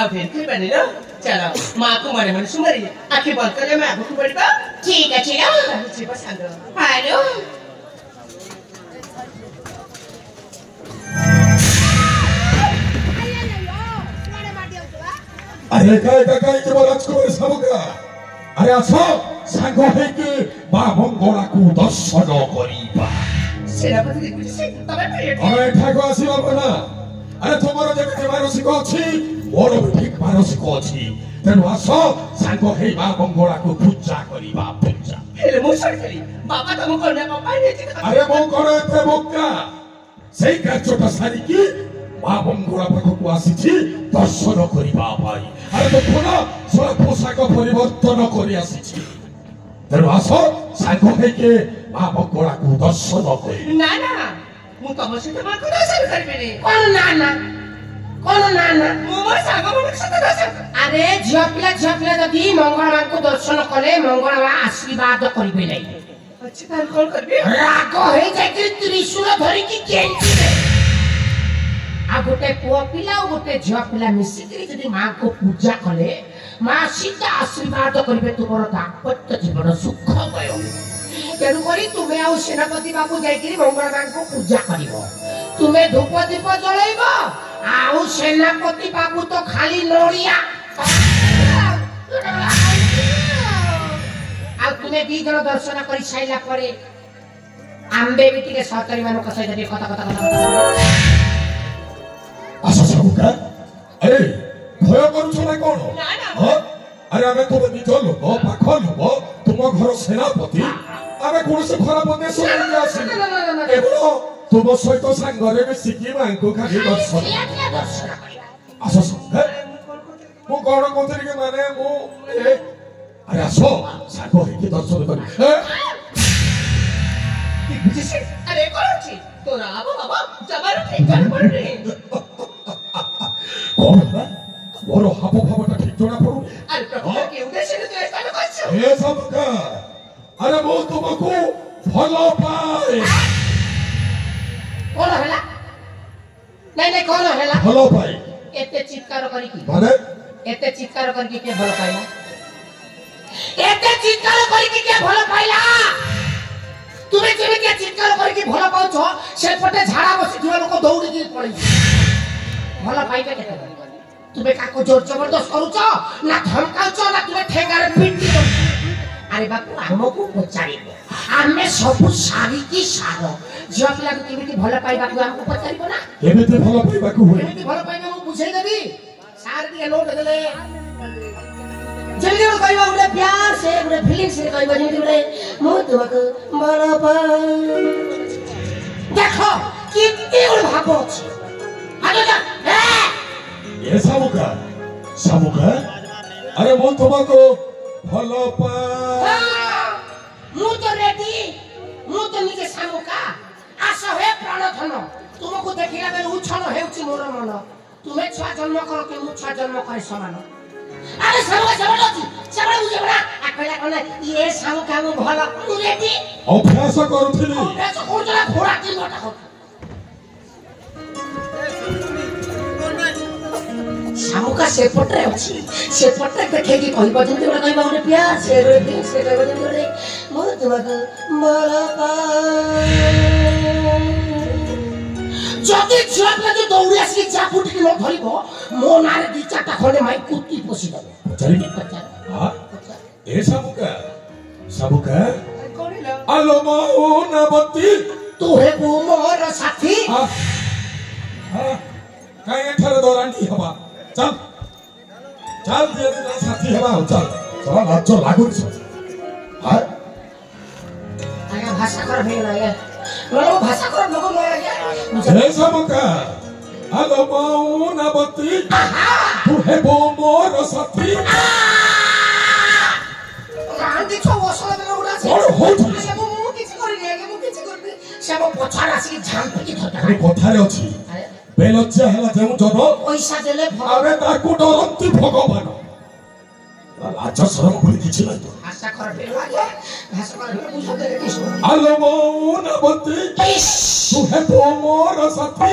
अब फिर के बने ना चलो माँ को मरे मन सुमरी आँखें बंद कर मैं आपको बड़ी बा ठीक है जी बस अंदर हेलो अरे काय के बोलाच को सबका अरे आछो सांगो है कि बा मंगोला को दर्शन करिबा सेनापति देखुछि तमे पेट अरे ठाको आसीबा बना अरे तमरो जेते मानसिक अछि मोर ठीक मानसिक अछि तेनु आछो सांगो है बा मंगोला को पूजा करिबा पूजा हेले मो सरकारी बाबा तम कोने बाबा ने अरे मो कोने ते बोका सेई कार्यटा सारी की बा मंगोला पाखକୁ ଆସିଛି ଦର୍ଶନ କରିବା ପାଇଁ अरे देखो ना सोला पोशाक परिवर्तन करि आसीछि तेनु आसो सांगो है के बा मंगोला को दर्शन करि ना ना मु तम से तम को दर्शन करबेनी कोन ना मु मोर सांगो मन से दर्शन अरे झियो पिला जदी मंगल मान को दर्शन कले मंगल मा आशीर्वाद करिबे नै अच्छा तार कॉल करबे राग हे जाके त्रिशूल धरि की केंची आ गोटे पुआ पिला गोटे झियो पिला मिसिकरी जदी मां को पूजा कले मां सीधा आशीर्वाद करिबे तुमरो दाम्पत्य जीवन सुखमय तेनु करी तुमे आ सेनापति बाबू जाइकरी मंगल मान को पूजा करिवो तुमे धूप दीप जळैबो आ सेनापति बाबू तो खाली नोरिया आ तुमे दी जण दर्शन करि साइला परे आंबे भी टिके सहकारी मानक सहित कथा आशा सबका अरे भय करू छला कोन हां अरे आमे तो निज लोक पाख लोक तुम घर सेनापति आमे कोन से खराब उद्देश लेके आसी एबो तुम सहित संगरे में सिकी मांको खाली दर्शन आशा सबका मु कोन कोथरी के माने मु अरे आसो सागो हे के दर्शन करी बुझिस अरे कोची तोरा बाबा जबर ठेकर पड़े कोन बा मोरो हापो फाबटा ठीक जोना पड़ू अरे प्रभु के उद्देश्य तो ऐसा न करछो हे सबका अरे मो तुमको भलो पाए कोन हला नहीं कोन हला भलो पाए एते चित्कार करी की माने एते चित्कार करी के भलो पाइला एते चित्कार करी के भलो पाइला तुमे जेबे के चित्कार करी के भलो पाउछो से पटे झाड़ा बसी थिबा लोक दौड़ी के पड़ी भलो पाइबे केते तुमे काको जोर जबरदस्त करूछो ना धमकाउछो ना तुमे ठेंगारे पिटी दो अरे बापू हमको पचारिबो आमे सब सारी की सारो जिया पिला के केमिति भलो पाइबा को हमको पचारिबो ना केमिति भलो पाइबा को होय केमिति भलो पाइबा मु बुझाई देबी सार दिए नोट देले जल्दी कहबा उडे प्यार से उडे फीलिंग से कहबा जल्दी उडे मु तुमको भलो पाइ देखो कितनी उड़ भागो छी आगे जा ये सामुका अरे मो तुमको भलो पाए मु तो रेडी मु तो निजे सामुका आशा हे प्राण धन तुमको देखिला बेले उछन हेउची मोर मन तुमे छुआ जन्म करो के मु छुआ जन्म करे समान अरे सामुका सबड़ बुझे बड़ा आकला कोने ये सामुका मु भलो मु रेडी अभ्यास करूथिली अभ्यास कोजला घोड़ा की मोटा हो सामुका से पटरे अछि से पटरे देखेगी कहबा जंती बड़ा कहबा उरे प्यार से रे दिल से कहबा जंती रे मो तुमको भलो पाए जदी झिया जो दौड़ी आसी जा फुट के लो धरिबो मो नारे दी चाटा खले माई कुत्ती पोसी दबो चली हां ए सामुका कोनिला आलो मौना बत्ती तू हे वो मोर साथी हां काहे ठरे दोरांडी हवा चल दे दे साथी हवा चल चल नाचो लागू हां आया भाषा कर भे लागे लो भाषा कर लोग लागे हे सामुका आलो मौना बत्ती तू हे वो मोर साथी रांदी छो वसला में उड़ा से और हो से मु किछ करि लेगे मु किछ करबी से मो पछार आसी झांप की धरता अरे कथारे अछि बेलज्जा हला जेउ जनो पैसा देले आबे ताकू डरंती भगवान अच्छा शरम बोली किछि नहीं तो आशा कर बेलवा के भाषा कर बुझो दे किसो आलो मौनवती तू है तो मोर साथी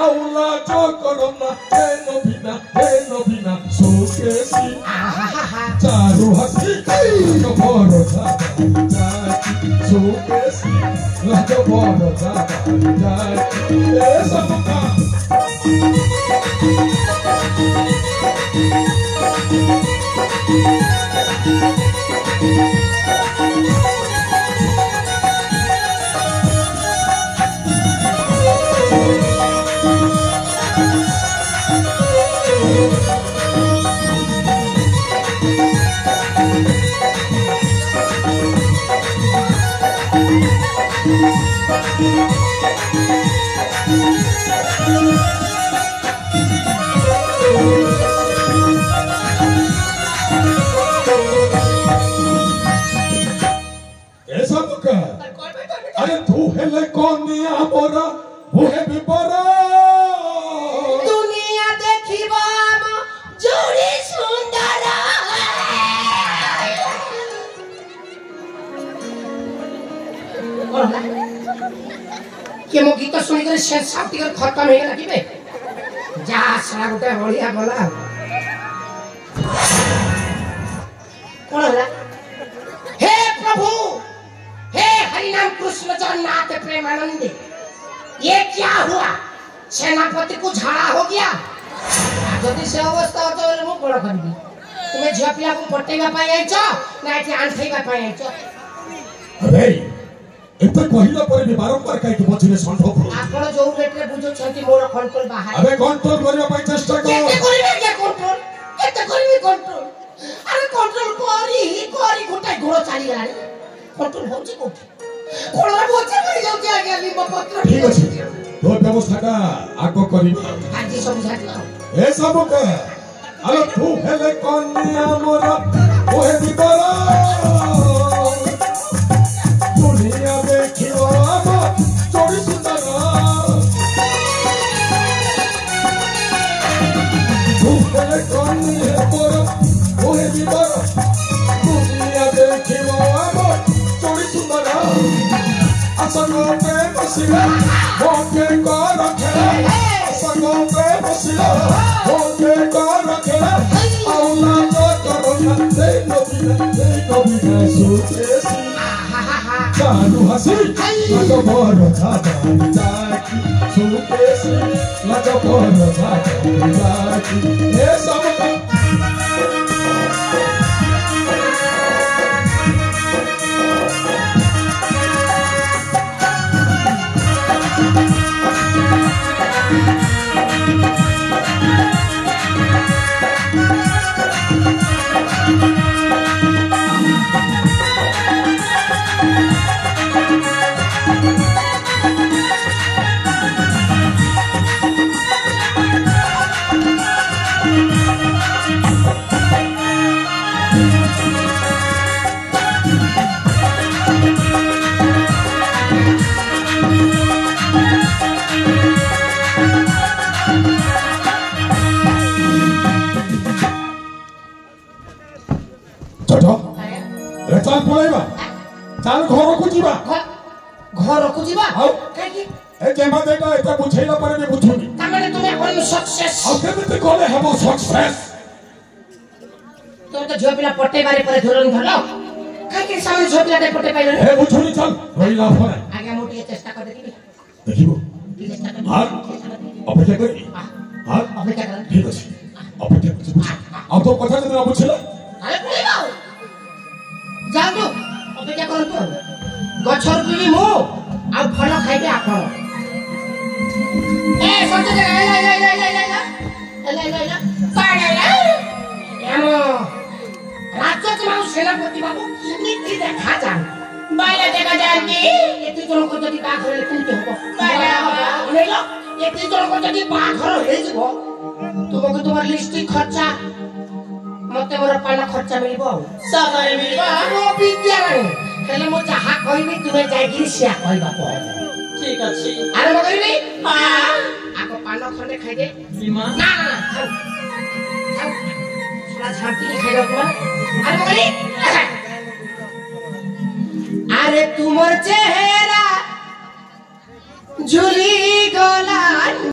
औला जो करना हे नबीना सुकेसी चारू हसी तो भरो जाती सुकेसी लाजो भरो जाती ए सबका अरे तू है कोनिया मोरा वो है बिपरा दुनिया देखिबा म जोड़ी सुंदर के मो गीत सुनि कर सेंस टिकर खत्म हे लागिबे जा सला गोटे बढिया गला कोन होला हे प्रभु हे हरिनाम कृष्ण जगन्नाथ प्रेमानंद ये क्या हुआ सेनापति को झाड़ा हो गया जदि से अवस्था हो तो मु बड़ करबी तुम्हें झिया पिला को पटेगा पाई आइछो ना एठी आंठेगा पाई आइछो अरे एते कहिला पर भी बारंबार काई के बचिले संठो करू आपण जो रेट रे बुझो छथि मोर कंट्रोल बाहर अबे कंट्रोल करबा पई चेष्टा कर केते करबे के कंट्रोल केते करबी कंट्रोल अरे कंट्रोल करी गोटा घोड़ा चली रानी कंट्रोल होची कोठी कोला बोचे मरि जाउती आगे लिंब पत्र ठीक अछि तो व्यवस्था का आगो करिबा आज समझाती ए सब के अरे तू है कोनिया मोरा वो है बिपरा दुनिया देखियो अब चोरी सुंदर तू है कोनिया मोरा वो है बिपरा दुनिया देखियो अब चोरी सुंदर असनो पे बसिला होके को रखे असनो पे बसिला होके को रखे औला तो करोना दे नबीना सुकेसी चालू हसी लाजो भरो जाती जाकी सुकेसी लाजो भरो जाती जाकी ए सबका चाल पळेबा चाल घर को जीवा काई की ए केमा देटा एता बुझेला पर में बुझुनी तमने तुम्हें कोन सक्सेस अब केते कोले हेबो सक्सेस तो झिया पिला पट्टे बारे पर धरन धरलो काई के सामने झिया पिला पट्टे पाइलो ए बुझुनी चल रोइला फोन आगे मोटी चेष्टा कर देखिबी देखिबो चेष्टा कर हां अपेक्षा करी हां अपेक्षा कर ठीक अछि अपेक्षा कर अब तो कथा जदि न बुझिला अरे पळेबा जाओ अपेक्षा करतो गछर पिली मु आ फल खाइबे आपण ए सत्य ले पाडे एमो राजच माउ सेनापति बाबू नीति देखा जान बायला देखा जान की एति जण को जदी बा घरे केमति हबो बायला ओनेलो एति जण को जदी बा घर हे जिवो तुमको तुम्हार लिस्टिक खर्चा मते मोर पाना खर्चा मिलबो सगरे मिलबो मो विद्या रे हेले मो चाहा कहबी तुमे जाईकी सिया कहबा प ठीक अछि अरे म कहबी हां आको पाना खंडे खाइ दे सीमा ना ना खाऊ खाऊ ঝাঁটি খাইলো তোমার আরে বলি আরে তোমার চেহারা ঝুলি